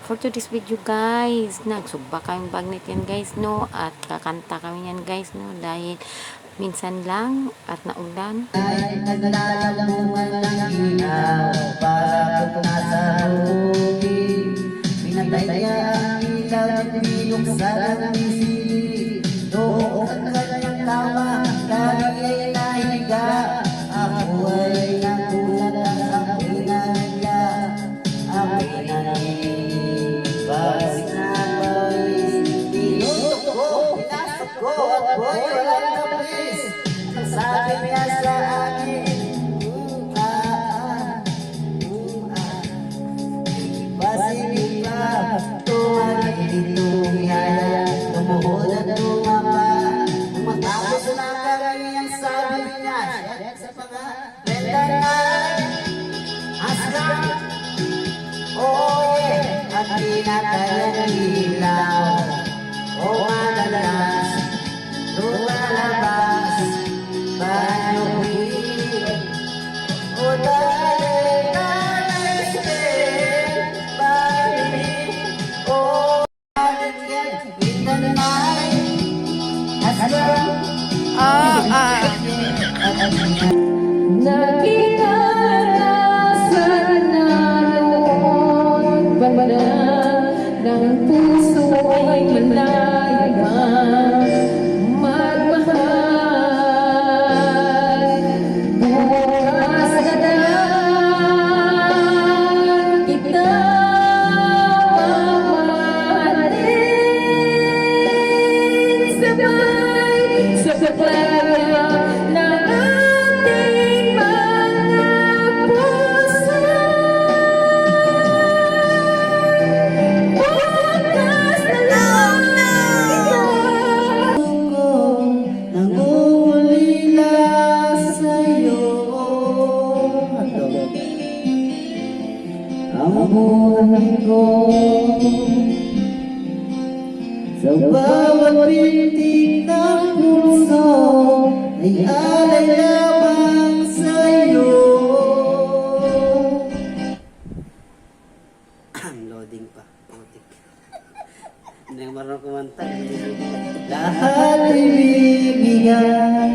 For today's video guys, nagsugba kaming bagnet yan guys no, at kakanta kami yan guys no, dahil minsan lang at naulan. Ay naglalamungan ng ilaw para kung nasa lubig, pinatay niya ang ilaw at binuksan ang isili. Doon ang kanyang tawa, lagi ay nahiga. Ako ay nagulat ang pinagla, ang pinagla. Basik na boys, pinutok ko, pinasok ko, at boy, walang kapis. Ang sabi niya sa akin, basik pa, tumagin ditong yaya, tumuhod at tumapa. Matapos na kami ang sabi niya, sa pag-rendanan, aslan, oye, at pinatayan ilaw, o madalas, lumalabas, bayuhin, o dahil nalasin, bayuhin, o dahil pinanay, aslan, Nakikarasan na noon banda ng puso ay malaya magmahal. Bukas na lang kita mamahalin sabay sa playa ng ating mga puso. Bukas na lang ikaw. nangulila sa'yo. Ang buhay ko sa bawat pintig ng puso ay alay lamang sa'yo. Loading pa. Hindi na marunong kumanta. Lahat ay bibigyan,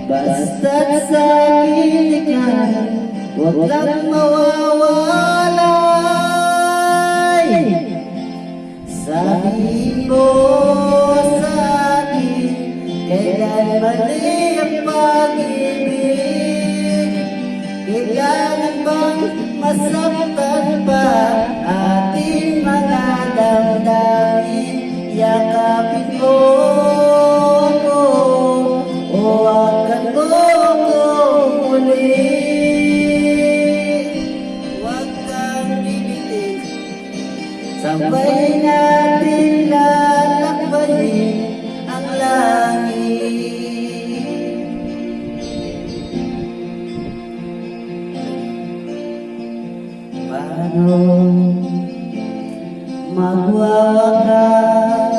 basta't sa akin ikaw, huwag lang mawawalay. Sabihin mo sa akin, kailan mali ang pag-ibig? Kailangan bang masaktan pa ating mga damdamin? Yakapin mo ko, o akan mo ko muli. Huwag kang bibitin, sabay natin lalakbayin ang langit. Paano magwawakas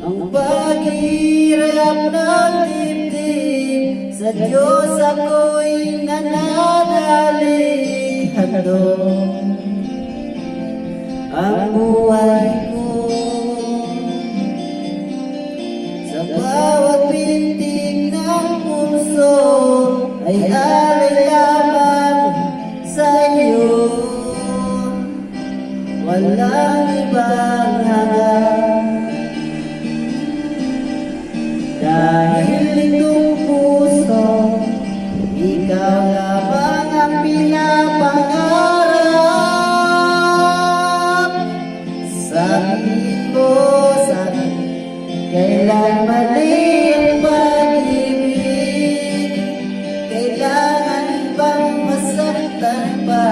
ang paghihirap ng dibdib? Sa Diyos ako'y nananalig, handog ang buhay ko. Sa bawat pintig ng puso ay alay lamang sa'yo. Walang ibang hangad, dahil itong puso, ikaw lamang ang pinapangarap. Sabihin mo sa'kin, kailan mali ang pag-ibig? Kailangan bang masaktan pa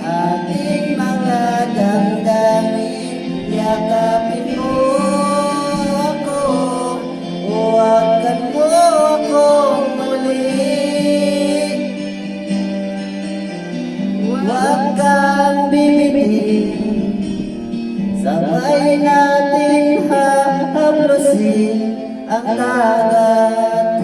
ating mga damdamin? Yakapin mo ako, o akan mo ako muli. Huwag kang bibitin, sabay nating hahaplusin ang dagat.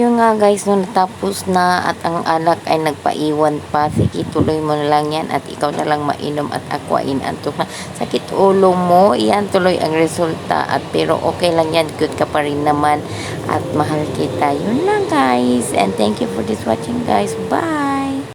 Yung nga guys, no, natapos na at ang alak ay nagpaiwan pa. Sige, tuloy mo na lang yan at ikaw na lang mainom at aquain. Antok na sakit ulo mo, iyan tuloy ang resulta. At pero okay lang yan, good ka pa rin naman at mahal kita. Yun lang guys, and thank you for this watching guys. Bye!